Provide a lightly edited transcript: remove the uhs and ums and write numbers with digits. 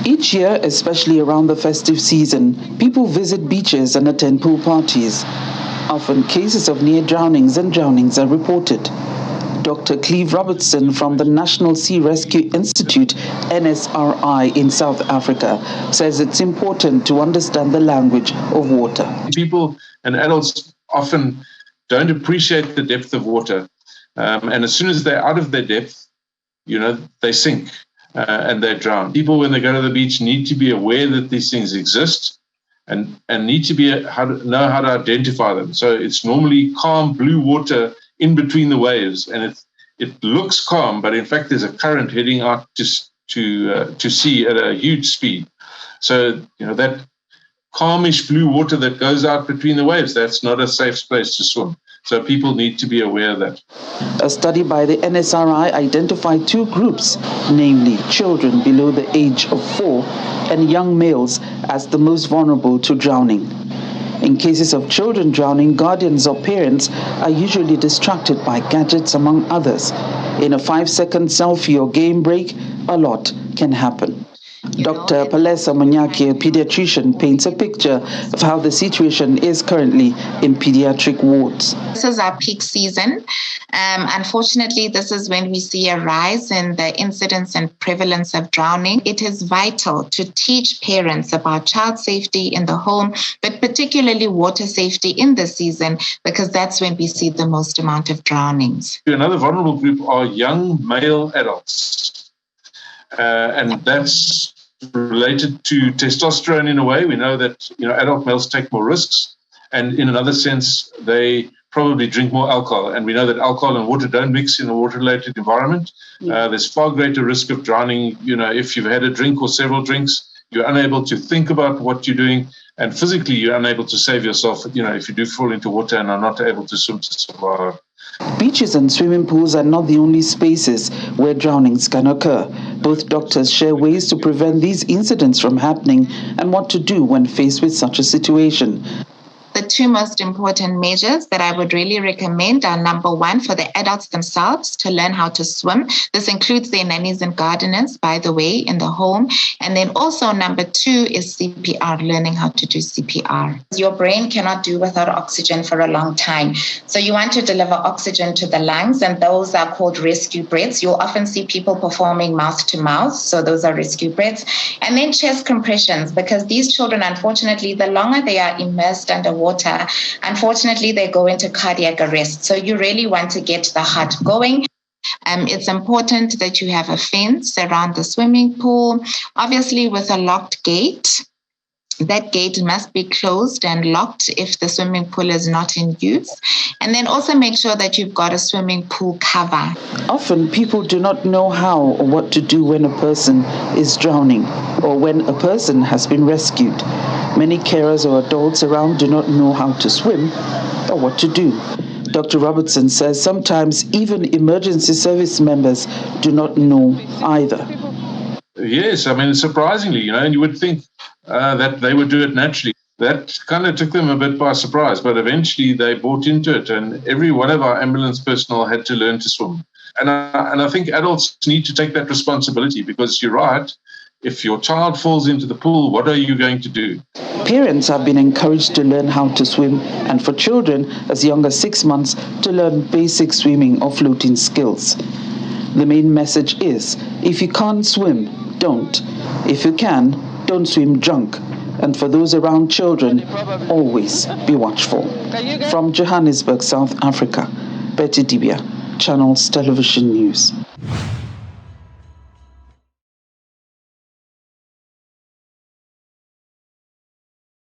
Each year, especially around the festive season, people visit beaches and attend pool parties. Often cases of near drownings and drownings are reported. Dr. Cleve Robertson from the National Sea Rescue Institute, NSRI, in South Africa, says it's important to understand the language of water. People and adults often don't appreciate the depth of water. And as soon as they're out of their depth, they sink and they drown. People, when they go to the beach, need to be aware that these things exist and need to know how to identify them. So it's normally calm blue water in between the waves, and it looks calm, but in fact there's a current heading out to sea at a huge speed. So that calmish blue water that goes out between the waves, that's not a safe place to swim. So people need to be aware of that. A study by the NSRI identified two groups, namely children below the age of 4 and young males, as the most vulnerable to drowning. In cases of children drowning, guardians or parents are usually distracted by gadgets, among others. In a 5-second selfie or game break, a lot can happen. Dr. Palesa Monyaki, a pediatrician, paints a picture of how the situation is currently in pediatric wards. This is our peak season. Unfortunately, this is when we see a rise in the incidence and prevalence of drowning. It is vital to teach parents about child safety in the home, but particularly water safety in the season, because that's when we see the most amount of drownings. Another vulnerable group are young male adults. And that's related to testosterone in a way. We know that adult males take more risks, and in another sense, they probably drink more alcohol. And we know that alcohol and water don't mix in a water-related environment. There's far greater risk of drowning. If you've had a drink or several drinks, you're unable to think about what you're doing, and physically you're unable to save yourself. If you do fall into water and are not able to swim to survive. Beaches and swimming pools are not the only spaces where drownings can occur. Both doctors share ways to prevent these incidents from happening and what to do when faced with such a situation. The two most important measures that I would really recommend are, number one, for the adults themselves to learn how to swim. This includes their nannies and gardeners, by the way, in the home. And then also number two is CPR, learning how to do CPR. Your brain cannot do without oxygen for a long time. So you want to deliver oxygen to the lungs, and those are called rescue breaths. You'll often see people performing mouth to mouth. So those are rescue breaths. And then chest compressions, because these children, unfortunately, the longer they are immersed underwater, unfortunately, they go into cardiac arrest. So you really want to get the heart going. It's important that you have a fence around the swimming pool, obviously with a locked gate. That gate must be closed and locked if the swimming pool is not in use. And then also make sure that you've got a swimming pool cover. Often people do not know how or what to do when a person is drowning or when a person has been rescued. Many carers or adults around do not know how to swim or what to do. Dr. Robertson says sometimes even emergency service members do not know either. Yes, surprisingly, and you would think that they would do it naturally. That kind of took them a bit by surprise, but eventually they bought into it, and every one of our ambulance personnel had to learn to swim. And I think adults need to take that responsibility, because you're right, if your child falls into the pool, what are you going to do? Parents have been encouraged to learn how to swim, and for children as young as 6 months to learn basic swimming or floating skills. The main message is, if you can't swim, don't. If you can, don't swim drunk. And for those around children, always be watchful. From Johannesburg, South Africa, Betty Dibia, Channels Television News.